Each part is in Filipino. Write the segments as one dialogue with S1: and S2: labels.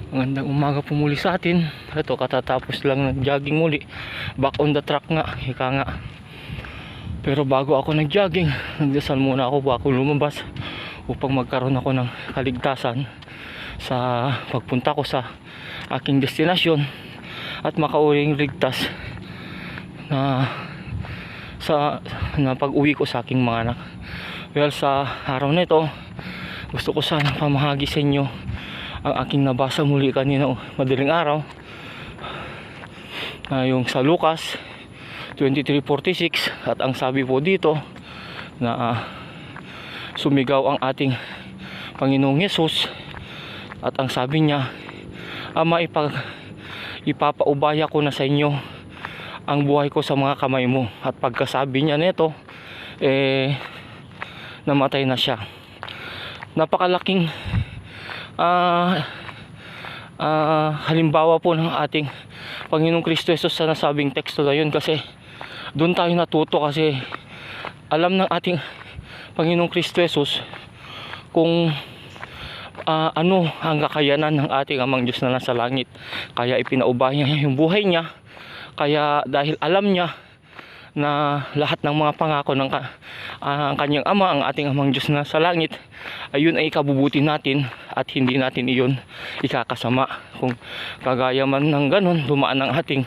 S1: Magandang umaga po muli sa atin. Ito, katatapos lang ng jogging muli. Back on the track nga, ika nga. Pero bago ako nag-jogging, nagdasal muna ako bago lumabas upang magkaroon ako ng kaligtasan sa pagpunta ko sa aking destinasyon at makauwing ligtas na pag-uwi ko sa aking mga anak. Well, sa araw na ito, gusto ko sana pamahagi sa inyo ang aking nabasa muli kanina madaling araw, yung sa Lucas 23:46, at ang sabi po dito na sumigaw ang ating Panginoong Hesus at ang sabi niya, Ama, ipapaubaya ko na sa inyo ang buhay ko sa mga kamay mo. At pagkasabi niya nito, namatay na siya. Napakalaking halimbawa po ng ating Panginoong Kristo Jesus sa nasabing teksto na yun, kasi doon tayo natuto, kasi alam ng ating Panginoong Kristo Jesus kung ano ang kakayanan ng ating Amang Diyos na nasa langit, kaya ipinaubaya niya yung buhay niya. Kaya dahil alam niya na lahat ng mga pangako ng kanyang Ama, ang ating Amang Diyos na sa langit, ayun ay ikabubuti natin at hindi natin iyon ikakasama. Kung kagaya man ng ganun, dumaan ng ating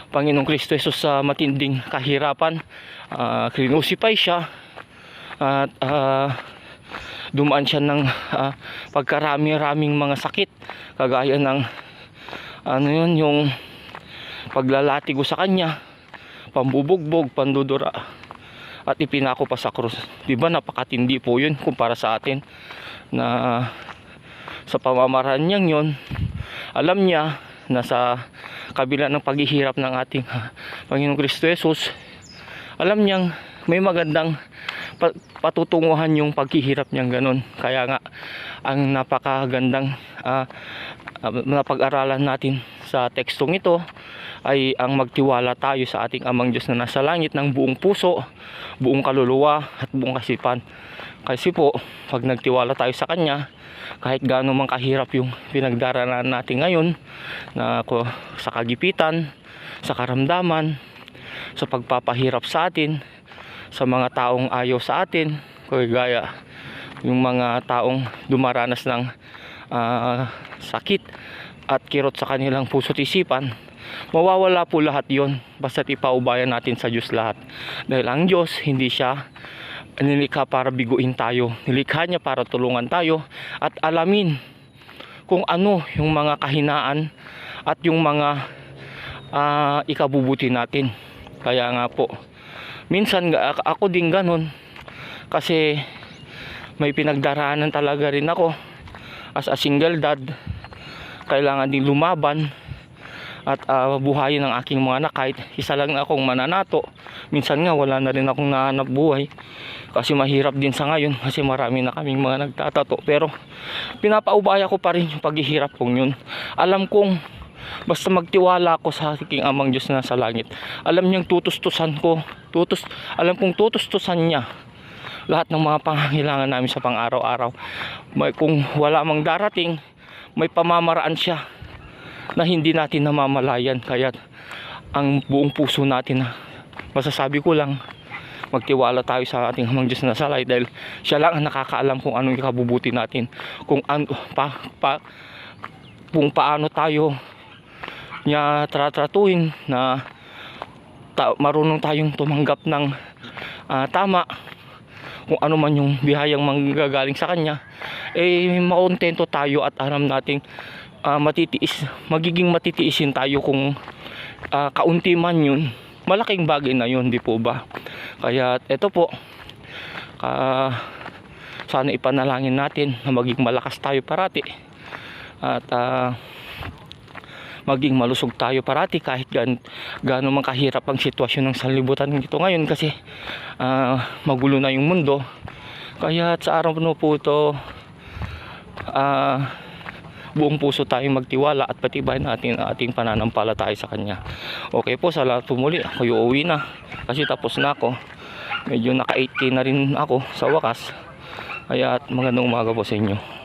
S1: Panginoong Kristo Jesus sa matinding kahirapan, kinusipay siya at dumaan siya ng pagkarami-raming mga sakit, kagaya ng yung paglalatigo sa kanya, pambubugbog, pandudura, at ipinako pa sa krus. Diba napakatindi po yun kumpara sa atin, na sa pamamaraan niyang yun, alam niya na sa kabila ng paghihirap ng ating Panginoong Kristo Jesus, alam niyang may magandang patutunguhan yung paghihirap niyang ganun. Kaya nga ang napakagandang napag-aralan natin sa tekstong ito ay ang magtiwala tayo sa ating Amang Diyos na nasa langit ng buong puso, buong kaluluwa at buong kasipan. Kasi po, pag nagtiwala tayo sa Kanya, kahit gaano man kahirap yung pinagdaraanan natin ngayon, na sa kagipitan, sa karamdaman, sa pagpapahirap sa atin, sa mga taong ayaw sa atin, kagaya yung mga taong dumaranas ng sakit at kirot sa kanilang puso't isipan, mawawala po lahat yon basta't ipaubayan natin sa Diyos lahat. Dahil ang Diyos, hindi siya nilikha para biguin tayo, nilikha niya para tulungan tayo at alamin kung ano yung mga kahinaan at yung mga ikabubuti natin. Kaya nga po, minsan ako din ganun, kasi may pinagdaraanan talaga rin ako as a single dad. Kailangan din lumaban at buhayin ang aking mga anak, kahit isa lang akong mananato. Minsan nga wala na rin akong nahanap buhay, kasi mahirap din sa ngayon, kasi marami na kaming mga nagtatato. Pero pinapaubaya ko pa rin yung paghihirap kong yun. Alam kong basta magtiwala ako sa aking Amang Diyos na sa langit, alam niyang tutustusan ko, alam kong tutustusan niya lahat ng mga pangangailangan namin sa pang-araw-araw. Kung wala mang darating, may pamamaraan siya na hindi natin namamalayan. Kaya ang buong puso natin, masasabi ko lang, magtiwala tayo sa ating Amang Diyos na sa langit, dahil siya lang ang nakakaalam kung anong ikabubuti natin, kung paano tayo niya tratuhin, na marunong tayong tumanggap ng tama, kung ano man yung bihayang manggagaling sa Kanya, makontento tayo at alam nating magiging matitiisin tayo kung kaunti man yun. Malaking bagay na yun, di po ba? Kaya eto po, sana ipanalangin natin na maging malakas tayo parati at maging malusog tayo parati, kahit gaano man kahirap ang sitwasyon ng sanlibutan dito ngayon, kasi magulo na yung mundo. Kaya sa araw na po ito, buong puso tayong magtiwala at patibayin natin ang ating pananampalataya sa Kanya. Okay po, sa lahat po muli, ako uuwi na kasi tapos na ako. Medyo naka 8K na rin ako sa wakas. Kaya magandang umaga po sa inyo.